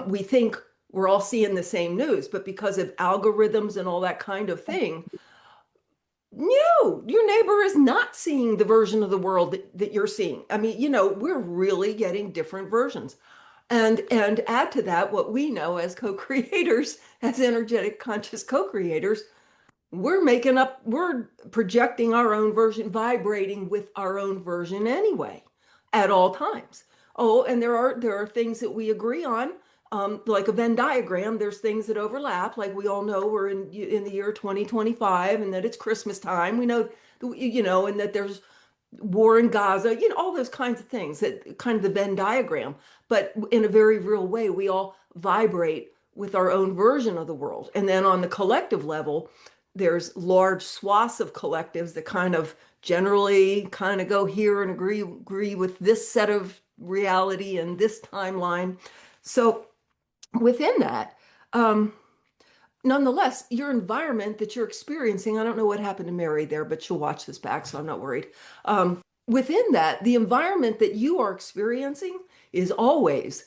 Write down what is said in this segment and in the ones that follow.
we think we're all seeing the same news, but because of algorithms and all that kind of thing, no, your neighbor is not seeing the version of the world that you're seeing. I mean, we're really getting different versions. And add to that what we know as co-creators, as energetic conscious co-creators, we're projecting our own version, vibrating with our own version anyway, at all times. Oh, and there are things that we agree on, like a Venn diagram. There's things that overlap, like we all know we're in the year 2025, and that it's Christmas time. We know, and that there's war in Gaza, all those kinds of things, that kind of the Venn diagram. But in a very real way, we all vibrate with our own version of the world. And then on the collective level, there's large swaths of collectives that kind of generally kind of go here and agree with this set of reality and this timeline. So within that, nonetheless, your environment that you're experiencing, I don't know what happened to Mary there, but she'll watch this back, so I'm not worried. Within that, the environment that you are experiencing is always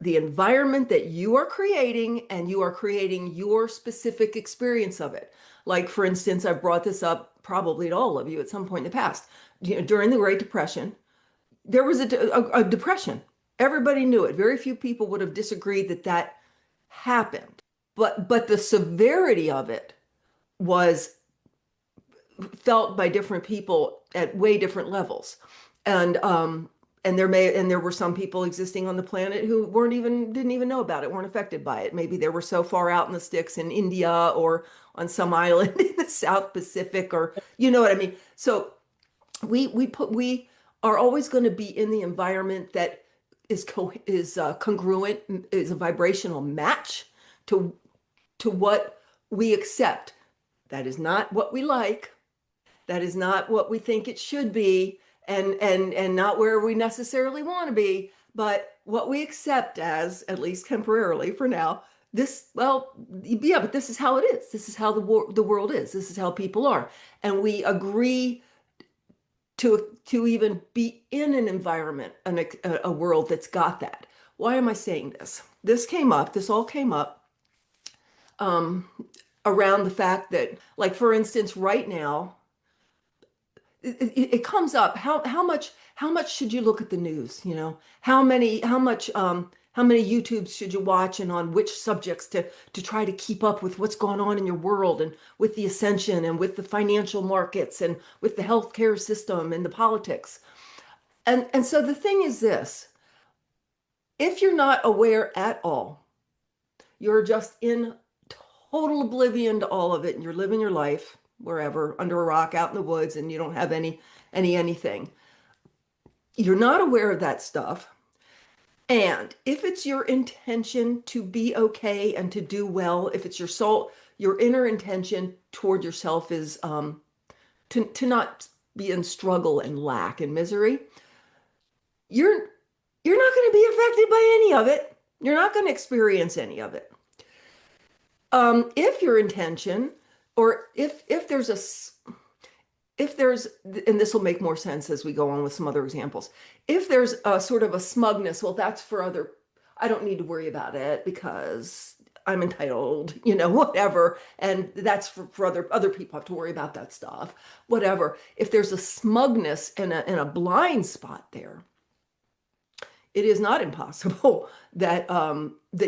the environment that you are creating, and you are creating your specific experience of it. Like, for instance, I've brought this up probably to all of you at some point in the past. During the Great Depression, there was a depression. Everybody knew it. Very few people would have disagreed that that happened. But the severity of it was felt by different people at way different levels. And there were some people existing on the planet who didn't even know about it, weren't affected by it. Maybe they were so far out in the sticks in India or on some island in the South Pacific, or you know what I mean. So we are always going to be in the environment that is congruent, is a vibrational match to what we accept. That is not what we like. That is not what we think it should be, and not where we necessarily want to be, but what we accept as, at least temporarily for now, but this is how it is. This is how the world is. This is how people are. And we agree to even be in an environment, a world that's got that. Why am I saying this? This all came up around the fact that, like, for instance, right now, it comes up, how much should you look at the news? How many YouTubes should you watch, and on which subjects to try to keep up with what's going on in your world, and with the ascension, and with the financial markets, and with the healthcare system, and the politics. And so the thing is this: if you're not aware at all, you're just in total oblivion to all of it, and you're living your life wherever, under a rock, out in the woods, and you don't have anything. You're not aware of that stuff. And if it's your intention to be okay and to do well, if it's your soul, your inner intention toward yourself is to not be in struggle and lack and misery, you're not going to be affected by any of it. You're not going to experience any of it. If your intention, or if there's and this will make more sense as we go on with some other examples. If there's a sort of a smugness, well, that's for other, I don't need to worry about it because I'm entitled, whatever. And that's for other people have to worry about that stuff, whatever. If there's a smugness and a blind spot there, it is not impossible that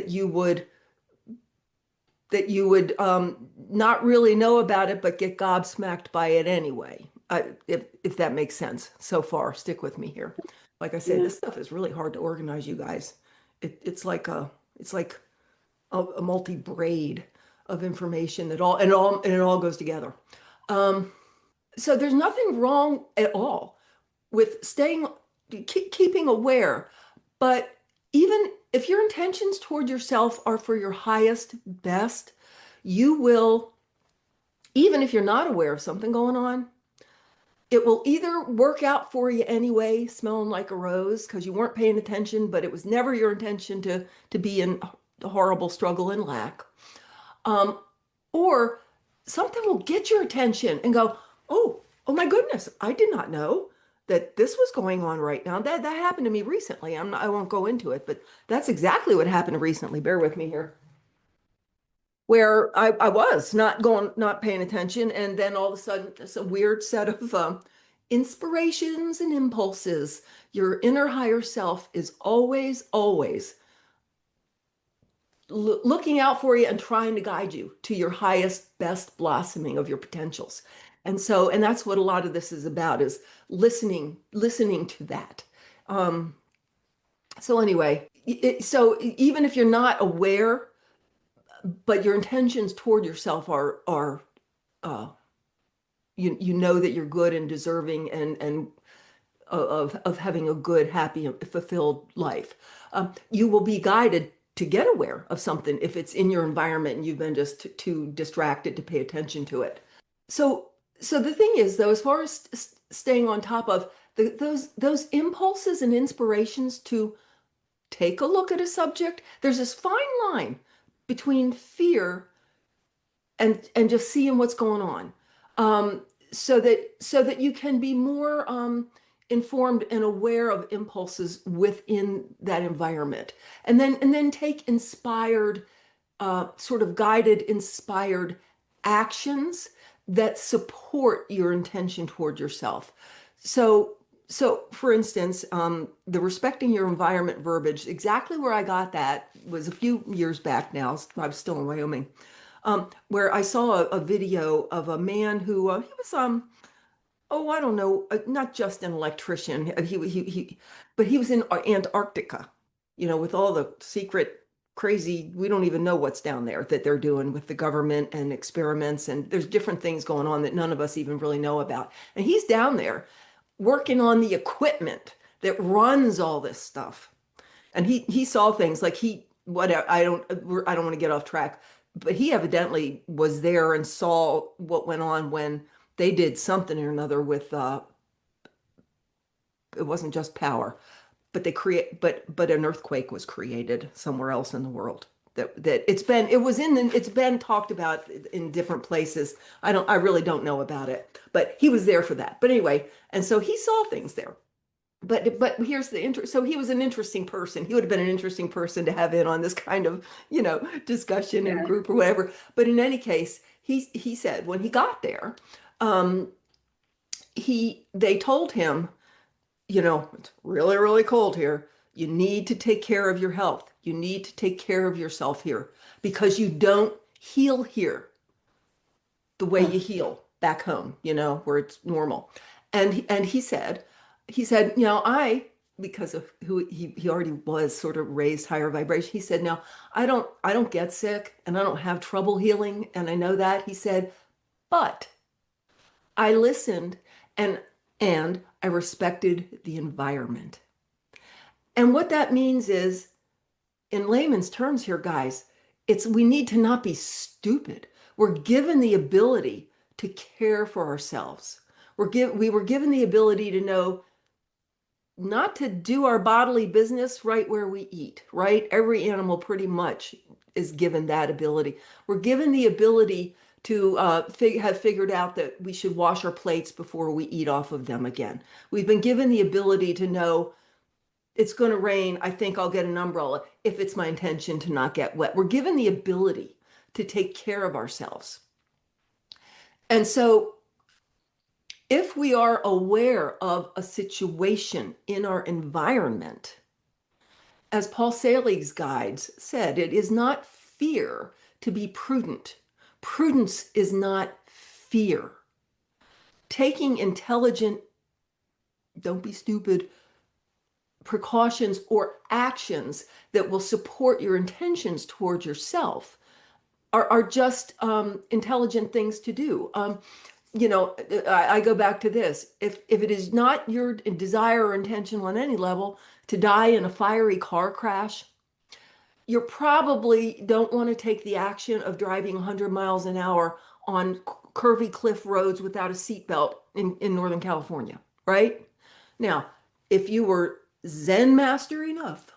you would not really know about it, but get gobsmacked by it anyway. If that makes sense so far, stick with me here. Like I said, Yeah. this stuff is really hard to organize, you guys. It's like a multi braid of information that all goes together. Um, so there's nothing wrong at all with keeping aware, but even if your intentions toward yourself are for your highest best, you will, even if you're not aware of something going on, it will either work out for you anyway, smelling like a rose, because you weren't paying attention, but it was never your intention to be in horrible struggle and lack. Um, or something will get your attention and go, oh my goodness, I did not know. that this was going on right now. That happened to me recently. I won't go into it, but that's exactly what happened recently. Bear with me here. Where I was not paying attention, and then all of a sudden, it's a weird set of inspirations and impulses. Your inner higher self is always looking out for you and trying to guide you to your highest, best blossoming of your potentials. And that's what a lot of this is about, is listening to that. Um, so anyway, so even if you're not aware, but your intentions toward yourself are uh, you know that you're good and deserving and of having a good, happy, and fulfilled life. You will be guided to get aware of something if it's in your environment and you've been just too distracted to pay attention to it. So, so the thing is, though, as far as staying on top of those impulses and inspirations to take a look at a subject, there's this fine line between fear and just seeing what's going on, so that you can be more informed and aware of impulses within that environment, and then take inspired, sort of guided, inspired actions that support your intention toward yourself. So, so for instance, the respecting your environment verbiage, exactly where I got that was a few years back now. I was still in Wyoming, where I saw a video of a man who he was oh, I don't know, not just an electrician. But he was in Antarctica, with all the secret, crazy, we don't even know what's down there that they're doing with the government and experiments. And there's different things going on that none of us even really know about. And he's down there working on the equipment that runs all this stuff. And he saw things like I don't want to get off track, but he evidently was there and saw what went on when they did something or another with it wasn't just power, but but an earthquake was created somewhere else in the world. That it's been talked about in different places. I really don't know about it, but he was there for that. But anyway, and so he saw things there. But here's the interest. So he was an interesting person. He would have been an interesting person to have in on this kind of, discussion and Yeah. group or whatever. But in any case, he said when he got there, um, he they told him, it's really, really cold here. You need to take care of your health. You need to take care of yourself here because you don't heal here the way Huh. you heal back home, where it's normal. And he said, because of who he already was sort of raised higher vibration, he said, now I don't get sick and I don't have trouble healing, and I know that. He said, but I listened and I respected the environment. And what that means is, in layman's terms here, guys, it's we need to not be stupid. We're given the ability to care for ourselves. We were given the ability to know not to do our bodily business right where we eat, right? Every animal pretty much is given that ability. We're given the ability to have figured out that we should wash our plates before we eat off of them again. We've been given the ability to know it's going to rain. I think I'll get an umbrella if it's my intention to not get wet. We're given the ability to take care of ourselves. And so, if we are aware of a situation in our environment, as Paul Selig's guides said, it is not fear to be prudent. Prudence is not fear. Taking intelligent, don't be stupid, precautions or actions that will support your intentions towards yourself are just intelligent things to do. I go back to this. If it is not your desire or intention on any level to die in a fiery car crash, you probably don't want to take the action of driving 100 miles an hour on curvy cliff roads without a seatbelt in Northern California, right? Now, if you were Zen master enough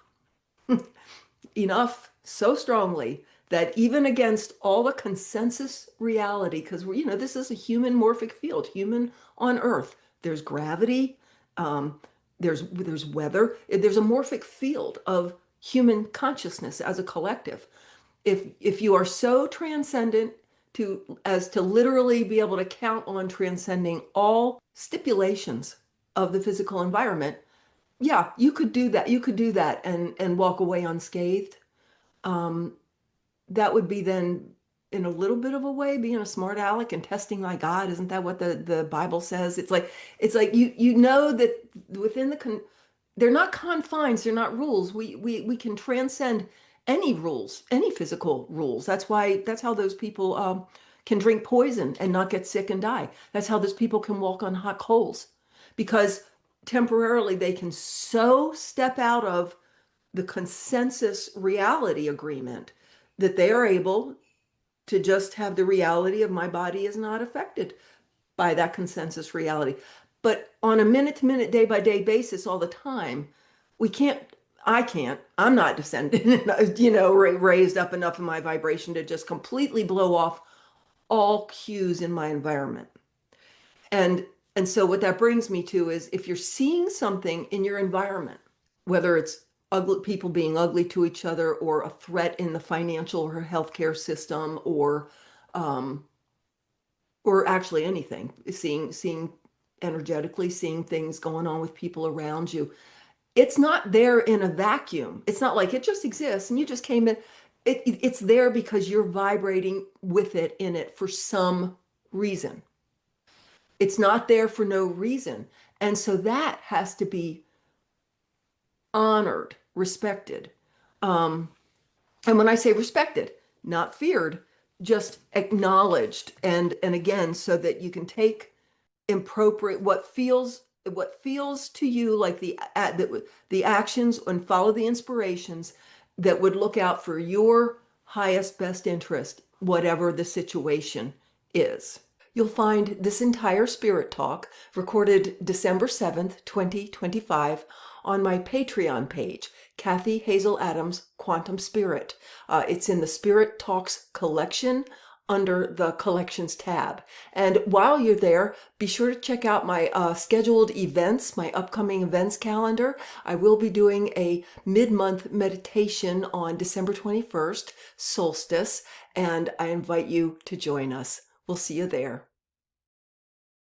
so strongly that even against all the consensus reality, because this is a human morphic field, human on Earth, there's gravity, There's weather. There's a morphic field of human consciousness as a collective. If you are so transcendent as to literally be able to count on transcending all stipulations of the physical environment, yeah, you could do that. You could do that and walk away unscathed. Um, that would be then, in a little bit of a way, being a smart aleck and testing my God. Isn't that what the Bible says? It's like you know that within they're not confines, they're not rules. We can transcend any rules, any physical rules. That's how those people can drink poison and not get sick and die. That's how those people can walk on hot coals, because temporarily they can so step out of the consensus reality agreement that they are able to just have the reality of my body is not affected by that consensus reality. But on a minute to minute, day by day basis, all the time, we can't, I'm not descended, raised up enough in my vibration to just completely blow off all cues in my environment. And and so what that brings me to is, if you're seeing something in your environment, whether it's ugly people being ugly to each other, or a threat in the financial or healthcare system, um, or actually anything, seeing energetically, seeing things going on with people around you, it's not there in a vacuum. It's not like it just exists and you just came in. It's there because you're vibrating with it, in it, for some reason. It's not there for no reason. And so that has to be honored, respected. Um, and when I say respected, not feared, just acknowledged. And again, so that you can take appropriate what feels to you like the actions, and follow the inspirations that would look out for your highest best interest, whatever the situation is. You'll find this entire Spirit Talk, recorded December 7th, 2025, on my Patreon page, Kathy Hazel Adams Quantum Spirit. It's in the Spirit Talks collection under the Collections tab. And while you're there, be sure to check out my scheduled events, my upcoming events calendar. I will be doing a mid-month meditation on December 21st, solstice, and I invite you to join us. We'll see you there.